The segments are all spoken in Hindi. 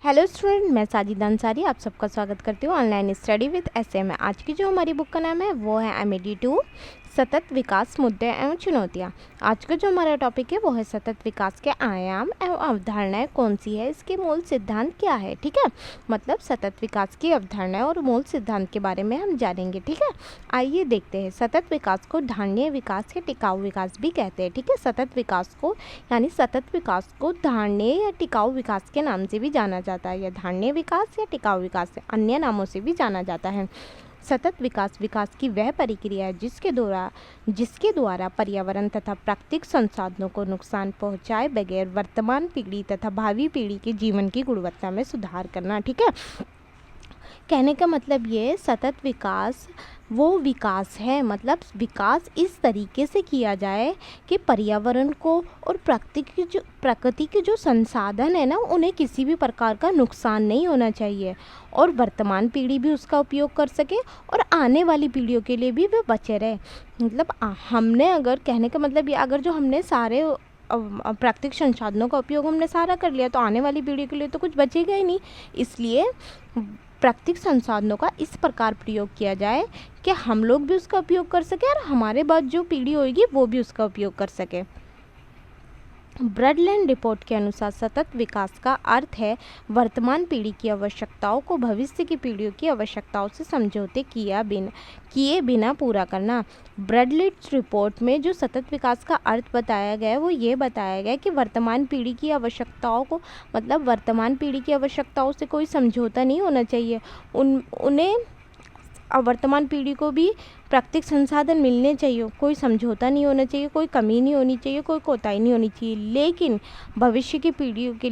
हेलो स्टूडेंट, मैं साजिद अंसारी आप सबका स्वागत करती हूँ ऑनलाइन स्टडी विद एसए में। आज की जो हमारी बुक का नाम है वो है MED2 सतत विकास मुद्दे एवं चुनौतियाँ। आज का जो हमारा टॉपिक है वो है सतत विकास के आयाम एवं अवधारणाएं कौन सी है, इसके मूल सिद्धांत क्या है। ठीक है, मतलब सतत विकास की अवधारणाएं और मूल सिद्धांत के बारे में हम जानेंगे। ठीक है, आइए देखते हैं। सतत विकास को धारणीय विकास या टिकाऊ विकास भी कहते हैं। ठीक है, सतत विकास को धारणीय या टिकाऊ विकास के नाम से भी जाना जाता है, या धारणीय विकास या टिकाऊ विकास से अन्य नामों से भी जाना जाता है। सतत विकास की वह प्रक्रिया है जिसके द्वारा पर्यावरण तथा प्राकृतिक संसाधनों को नुकसान पहुंचाए बगैर वर्तमान पीढ़ी तथा भावी पीढ़ी के जीवन की गुणवत्ता में सुधार करना। ठीक है, कहने का मतलब ये सतत विकास वो विकास है, मतलब विकास इस तरीके से किया जाए कि पर्यावरण को और प्रकृति के जो संसाधन है ना, उन्हें किसी भी प्रकार का नुकसान नहीं होना चाहिए और वर्तमान पीढ़ी भी उसका उपयोग कर सके और आने वाली पीढ़ियों के लिए भी वे बचे रहे। मतलब हमने अगर, कहने का मतलब ये, अगर जो हमने सारे प्राकृतिक संसाधनों का उपयोग हमने सारा कर लिया तो आने वाली पीढ़ी के लिए तो कुछ बचेगा ही नहीं। इसलिए प्राकृतिक संसाधनों का इस प्रकार प्रयोग किया जाए कि हम लोग भी उसका उपयोग कर सके और हमारे बाद जो पीढ़ी होगी वो भी उसका उपयोग कर सके। ब्रडलैंड रिपोर्ट के अनुसार सतत विकास का अर्थ है वर्तमान पीढ़ी की आवश्यकताओं को भविष्य की पीढ़ियों की आवश्यकताओं से समझौते किए बिना पूरा करना। ब्रडलैंड रिपोर्ट में जो सतत विकास का अर्थ बताया गया है वो ये बताया गया कि वर्तमान पीढ़ी की आवश्यकताओं को, मतलब वर्तमान पीढ़ी की आवश्यकताओं से कोई समझौता नहीं होना चाहिए। उन्हें वर्तमान पीढ़ी को भी प्राकृतिक संसाधन मिलने चाहिए, कोई समझौता नहीं होना चाहिए, कोई कमी नहीं होनी चाहिए, कोई कोताही नहीं होनी चाहिए, लेकिन भविष्य की पीढ़ियों के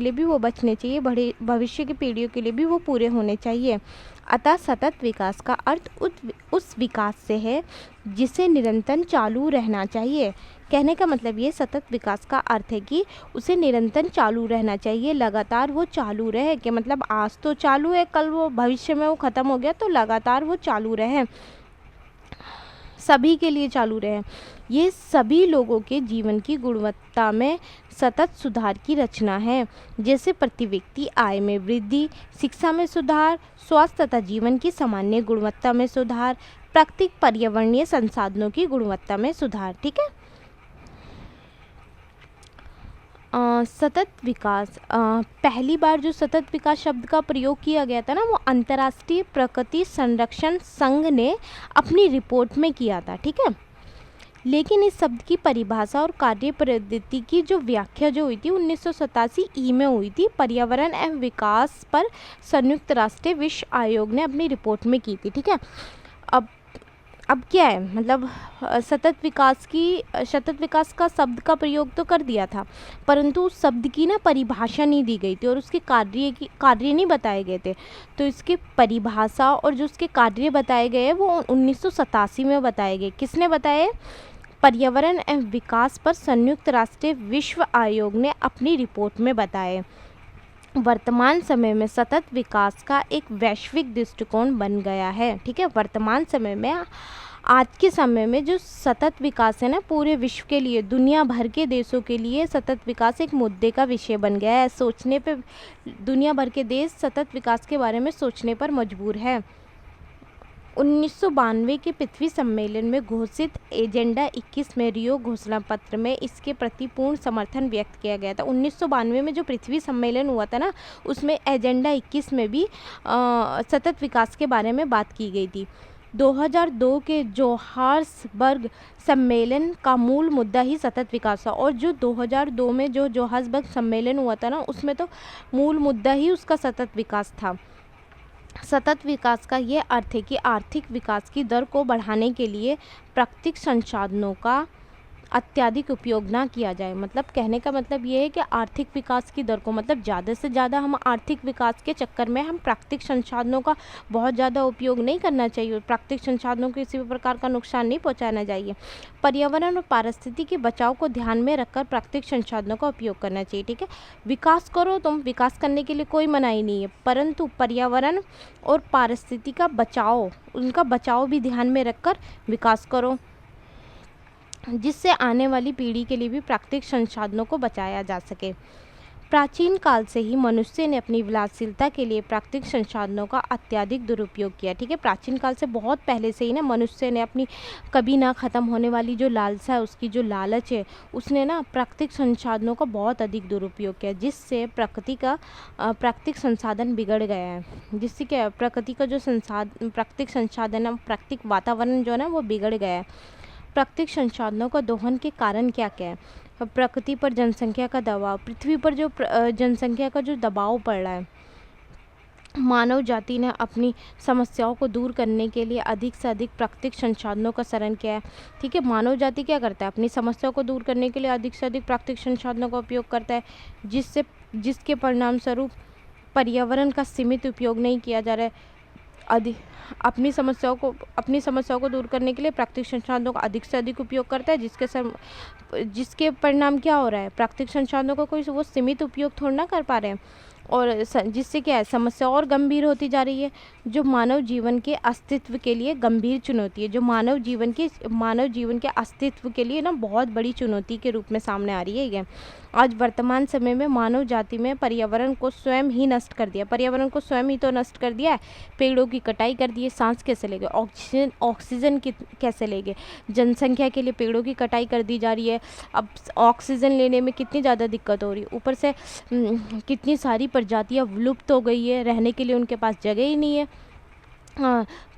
लिए भी वो बचने चाहिए, भविष्य की पीढ़ियों के लिए भी वो पूरे होने चाहिए। अतः सतत विकास का अर्थ उस विकास से है जिसे निरंतर चालू रहना चाहिए। कहने का मतलब ये सतत विकास का अर्थ है कि उसे निरंतर चालू रहना चाहिए, लगातार वो चालू रहे, कि मतलब आज तो चालू है, कल वो भविष्य में वो ख़त्म हो गया तो लगातार वो चालू रहे, सभी के लिए चालू रहे। ये सभी लोगों के जीवन की गुणवत्ता में सतत सुधार की रचना है, जैसे प्रति व्यक्ति आय में वृद्धि, शिक्षा में सुधार, स्वास्थ्य तथा जीवन की सामान्य गुणवत्ता में सुधार, प्राकृतिक पर्यावरणीय संसाधनों की गुणवत्ता में सुधार। ठीक है, सतत विकास, पहली बार जो सतत विकास शब्द का प्रयोग किया गया था ना, वो अंतर्राष्ट्रीय प्रकृति संरक्षण संघ ने अपनी रिपोर्ट में किया था। ठीक है, लेकिन इस शब्द की परिभाषा और कार्य पद्धति की जो व्याख्या जो हुई थी 1987 में हुई थी, पर्यावरण एवं विकास पर संयुक्त राष्ट्र विश्व आयोग ने अपनी रिपोर्ट में की थी। ठीक है, अब क्या है, मतलब सतत विकास का शब्द का प्रयोग तो कर दिया था, परंतु उस शब्द की ना परिभाषा नहीं दी गई थी और उसके कार्य नहीं बताए गए थे। तो इसकी परिभाषा और जो उसके कार्य बताए गए वो 1987 में बताए गए। किसने बताए? पर्यावरण एवं विकास पर संयुक्त राष्ट्र विश्व आयोग ने अपनी रिपोर्ट में बताए। वर्तमान समय में सतत विकास का एक वैश्विक दृष्टिकोण बन गया है। ठीक है, वर्तमान समय में, आज के समय में जो सतत विकास है ना, पूरे विश्व के लिए, दुनिया भर के देशों के लिए सतत विकास एक मुद्दे का विषय बन गया है। सोचने पे दुनिया भर के देश सतत विकास के बारे में सोचने पर मजबूर है। 1992 के पृथ्वी सम्मेलन में घोषित एजेंडा 21 में रियो घोषणा पत्र में इसके प्रति पूर्ण समर्थन व्यक्त किया गया था। 1992 में जो पृथ्वी सम्मेलन हुआ था ना, उसमें एजेंडा 21 में भी सतत विकास के बारे में बात की गई थी। 2002 के जोहान्सबर्ग सम्मेलन का मूल मुद्दा ही सतत विकास था, और जो 2002 में जो जोहान्सबर्ग सम्मेलन हुआ था ना, उसमें तो मूल मुद्दा ही उसका सतत विकास था। सतत विकास का ये अर्थ है कि आर्थिक विकास की दर को बढ़ाने के लिए प्राकृतिक संसाधनों का अत्यधिक उपयोग ना किया जाए। मतलब कहने का मतलब ये है कि आर्थिक विकास की दर को, मतलब ज़्यादा से ज़्यादा हम आर्थिक विकास के चक्कर में हम प्राकृतिक संसाधनों का बहुत ज़्यादा उपयोग नहीं करना चाहिए, प्राकृतिक संसाधनों को किसी भी प्रकार का नुकसान नहीं पहुंचाना चाहिए। पर्यावरण और पारिस्थितिकी के बचाव को ध्यान में रखकर प्राकृतिक संसाधनों का उपयोग करना चाहिए। ठीक है, विकास करो तुम, विकास करने के लिए कोई मनाही नहीं है, परंतु पर्यावरण और पारिस्थितिकी का बचाव, उनका बचाव भी ध्यान में रखकर विकास करो, जिससे आने वाली पीढ़ी के लिए भी प्राकृतिक संसाधनों को बचाया जा सके। प्राचीन काल से ही मनुष्य ने अपनी विलासिता के लिए प्राकृतिक संसाधनों का अत्यधिक दुरुपयोग किया। ठीक है, प्राचीन काल से बहुत पहले से ही ना मनुष्य ने अपनी कभी ना ख़त्म होने वाली जो लालसा है, उसकी जो लालच है, उसने ना प्राकृतिक संसाधनों का बहुत अधिक दुरुपयोग किया, जिससे प्रकृति का प्राकृतिक संसाधन बिगड़ गया है। जिससे क्या प्रकृति का जो प्राकृतिक संसाधन है, प्राकृतिक वातावरण जो है ना वो बिगड़ गया है। प्राकृतिक संसाधनों का दोहन के कारण क्या क्या है? प्रकृति पर जनसंख्या का दबाव, पृथ्वी पर जो जनसंख्या का जो दबाव पड़ रहा है, मानव जाति ने अपनी समस्याओं को दूर करने के लिए अधिक से अधिक प्राकृतिक संसाधनों का शरण किया है। ठीक है, मानव जाति क्या करता है? अपनी समस्याओं को दूर करने के लिए अधिक से अधिक प्राकृतिक संसाधनों का उपयोग करता है, जिसके परिणाम स्वरूप पर्यावरण का सीमित उपयोग नहीं किया जा रहा है। अपनी समस्याओं को दूर करने के लिए प्राकृतिक संसाधनों का अधिक से अधिक उपयोग करता है, जिसके परिणाम क्या हो रहा है? प्राकृतिक संसाधनों का कोई वो सीमित उपयोग थोड़ा ना कर पा रहे हैं, और जिससे क्या है, समस्या और गंभीर होती जा रही है, जो मानव जीवन के अस्तित्व के लिए गंभीर चुनौती है, जो मानव जीवन के अस्तित्व के लिए ना बहुत बड़ी चुनौती के रूप में सामने आ रही है। ये आज वर्तमान समय में मानव जाति में पर्यावरण को स्वयं ही नष्ट कर दिया, पर्यावरण को स्वयं ही तो नष्ट कर दिया है। पेड़ों की कटाई कर दी है, सांस कैसे लेंगे, ऑक्सीजन कैसे लेंगे? जनसंख्या के लिए पेड़ों की कटाई कर दी जा रही है। अब ऑक्सीजन लेने में कितनी ज़्यादा दिक्कत हो रही है, ऊपर से कितनी सारी प्रजातियां विलुप्त हो गई है, रहने के लिए उनके पास जगह ही नहीं है।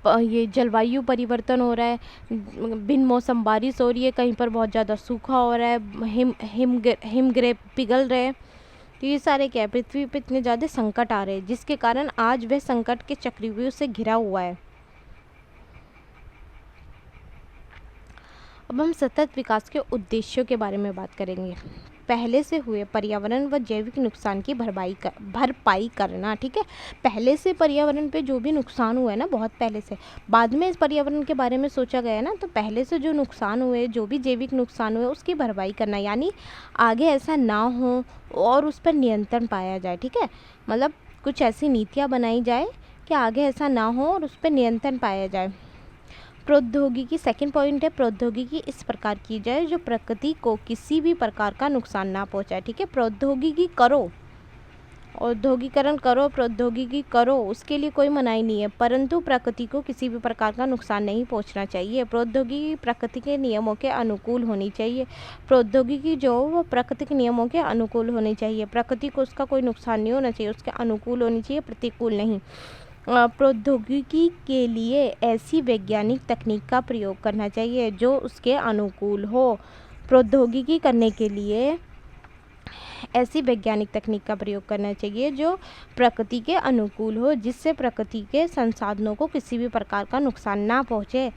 ये जलवायु परिवर्तन हो रहा है, बिन मौसम बारिश हो रही है, कहीं पर बहुत ज़्यादा सूखा हो रहा है, हिमगिरे पिघल रहे हैं। तो ये सारे क्या है, पृथ्वी पे इतने ज़्यादा संकट आ रहे हैं, जिसके कारण आज वह संकट के चक्रव्यूह से घिरा हुआ है। अब हम सतत विकास के उद्देश्यों के बारे में बात करेंगे। पहले से हुए पर्यावरण व जैविक नुकसान की भरपाई करना। ठीक है, पहले से पर्यावरण पे जो भी नुकसान हुआ है ना, बहुत पहले से, बाद में इस पर्यावरण के बारे में सोचा गया है ना, तो पहले से जो नुकसान हुए, जो भी जैविक नुकसान हुए, उसकी भरपाई करना, यानी आगे ऐसा ना हो और उस पर नियंत्रण पाया जाए। ठीक है, मतलब कुछ ऐसी नीतियाँ बनाई जाए कि आगे ऐसा ना हो और उस पर नियंत्रण पाया जाए। प्रौद्योगिकी, सेकंड पॉइंट है, प्रौद्योगिकी इस प्रकार की जाए जो प्रकृति को किसी भी प्रकार का नुकसान ना पहुंचाए। ठीक है, प्रौद्योगिकी करो, औद्योगिकरण करो, प्रौद्योगिकी करो, उसके लिए कोई मनाही नहीं है, परंतु प्रकृति को किसी भी प्रकार का नुकसान नहीं पहुंचना चाहिए। प्रौद्योगिकी प्रकृति के नियमों के अनुकूल होनी चाहिए। प्रौद्योगिकी जो वो प्रकृति के नियमों के अनुकूल होनी चाहिए, प्रकृति को उसका कोई नुकसान नहीं होना चाहिए, उसके अनुकूल होनी चाहिए, प्रतिकूल नहीं। प्रौद्योगिकी के लिए ऐसी वैज्ञानिक तकनीक का प्रयोग करना चाहिए जो उसके अनुकूल हो। प्रौद्योगिकी करने के लिए ऐसी वैज्ञानिक तकनीक का प्रयोग करना चाहिए जो प्रकृति के अनुकूल हो, जिससे प्रकृति के संसाधनों को किसी भी प्रकार का नुकसान ना पहुँचे।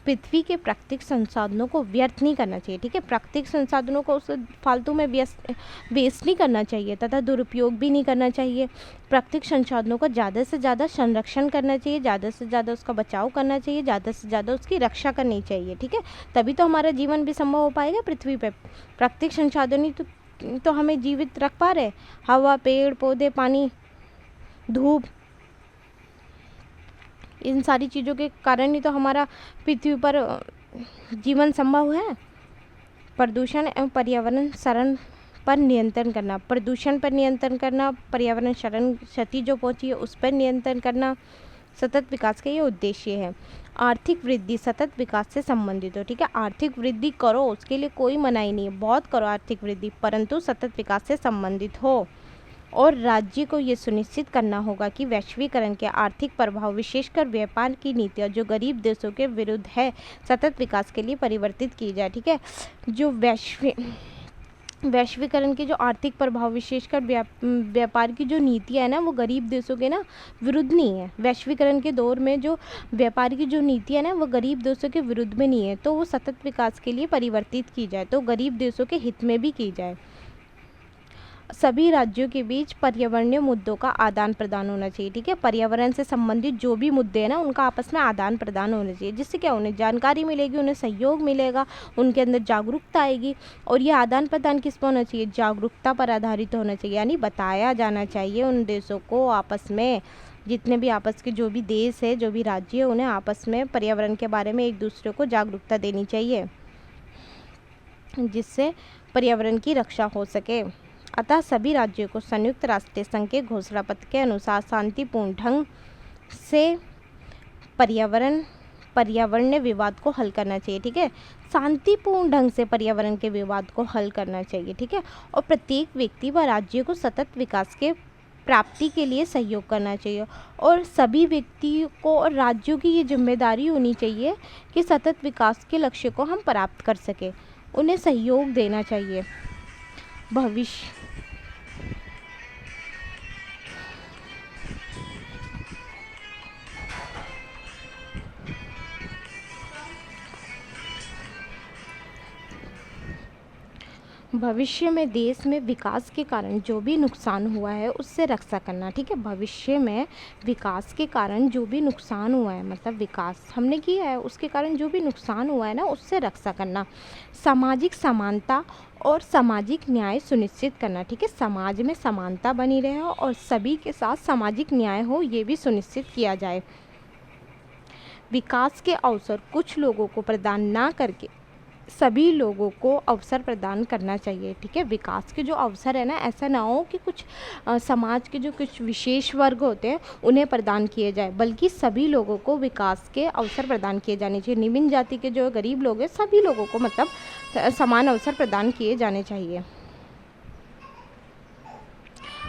पृथ्वी के प्राकृतिक संसाधनों को व्यर्थ नहीं करना चाहिए। ठीक है, प्राकृतिक संसाधनों को उस फालतू में वेस्ट नहीं करना चाहिए तथा दुरुपयोग भी नहीं करना चाहिए। प्राकृतिक संसाधनों का ज़्यादा से ज़्यादा संरक्षण करना चाहिए, ज़्यादा से ज़्यादा उसका बचाव करना चाहिए, ज़्यादा से ज़्यादा उसकी रक्षा करनी चाहिए। ठीक है, तभी तो हमारा जीवन भी संभव हो पाएगा पृथ्वी पर। प्राकृतिक संसाधन ही तो हमें जीवित रख पा रहे, हवा, पेड़ पौधे, पानी, धूप, इन सारी चीज़ों के कारण ही तो हमारा पृथ्वी पर जीवन संभव है। प्रदूषण एवं पर्यावरण क्षरण पर नियंत्रण करना, प्रदूषण पर नियंत्रण करना, पर्यावरण क्षति जो पहुंची है उस पर नियंत्रण करना सतत विकास का ये उद्देश्य है। आर्थिक वृद्धि सतत विकास से संबंधित हो। ठीक है, आर्थिक वृद्धि करो, उसके लिए कोई मनाही नहीं है, बहुत करो आर्थिक वृद्धि, परंतु सतत विकास से संबंधित हो। और राज्य को ये सुनिश्चित करना होगा कि वैश्वीकरण के आर्थिक प्रभाव, विशेषकर व्यापार की नीतियाँ जो गरीब देशों के विरुद्ध है, सतत विकास के लिए परिवर्तित की जाए। ठीक है, जो वैश्वीकरण के जो आर्थिक प्रभाव, विशेषकर व्यापार की जो नीतियाँ है ना, वो गरीब देशों के ना विरुद्ध नहीं है। वैश्वीकरण के दौर में जो व्यापार की जो नीतियाँ है ना, वो गरीब देशों के विरुद्ध में नहीं है, तो वो सतत विकास के लिए परिवर्तित की जाए, तो गरीब देशों के हित में भी की जाए। सभी राज्यों के बीच पर्यावरणीय मुद्दों का आदान प्रदान होना चाहिए। ठीक है, पर्यावरण से संबंधित जो भी मुद्दे हैं ना, उनका आपस में आदान प्रदान होना चाहिए, जिससे क्या उन्हें जानकारी मिलेगी, उन्हें सहयोग मिलेगा, उनके अंदर जागरूकता आएगी। और ये आदान प्रदान किस पर होना चाहिए? जागरूकता पर आधारित होना चाहिए, यानी बताया जाना चाहिए उन देशों को आपस में, जितने भी आपस के जो भी देश है, जो भी राज्य है, उन्हें आपस में पर्यावरण के बारे में एक दूसरे को जागरूकता देनी चाहिए, जिससे पर्यावरण की रक्षा हो सके। अतः सभी राज्यों को संयुक्त राष्ट्र संघ के घोषणा पत्र के अनुसार शांतिपूर्ण ढंग से पर्यावरणीय विवाद को हल करना चाहिए। ठीक है, शांतिपूर्ण ढंग से पर्यावरण के विवाद को हल करना चाहिए। ठीक है, और प्रत्येक व्यक्ति व राज्य को सतत विकास के प्राप्ति के लिए सहयोग करना चाहिए, और सभी व्यक्तियों को और राज्यों की ये जिम्मेदारी होनी चाहिए कि सतत विकास के लक्ष्य को हम प्राप्त कर सकें, उन्हें सहयोग देना चाहिए। भविष्य में देश में विकास के कारण जो भी नुकसान हुआ है उससे रक्षा करना। ठीक है, भविष्य में विकास के कारण जो भी नुकसान हुआ है, मतलब विकास हमने किया है उसके कारण जो भी नुकसान हुआ है ना, उससे रक्षा करना। सामाजिक समानता और सामाजिक न्याय सुनिश्चित करना। ठीक है, समाज में समानता बनी रहे और सभी के साथ सामाजिक न्याय हो, ये भी सुनिश्चित किया जाए। विकास के अवसर कुछ लोगों को प्रदान ना करके सभी लोगों को अवसर प्रदान करना चाहिए। ठीक है, विकास के जो अवसर है ना, ऐसा ना हो कि कुछ समाज के जो कुछ विशेष वर्ग होते हैं उन्हें प्रदान किए जाए, बल्कि सभी लोगों को विकास के अवसर प्रदान किए जाने चाहिए। निम्न जाति के जो गरीब लोग हैं सभी लोगों को मतलब समान अवसर प्रदान किए जाने चाहिए।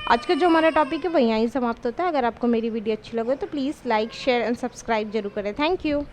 आज का जो हमारा टॉपिक है वो यहीं समाप्त होता है। अगर आपको मेरी वीडियो अच्छी लगे तो please like, share and subscribe जरूर करें। Thank you.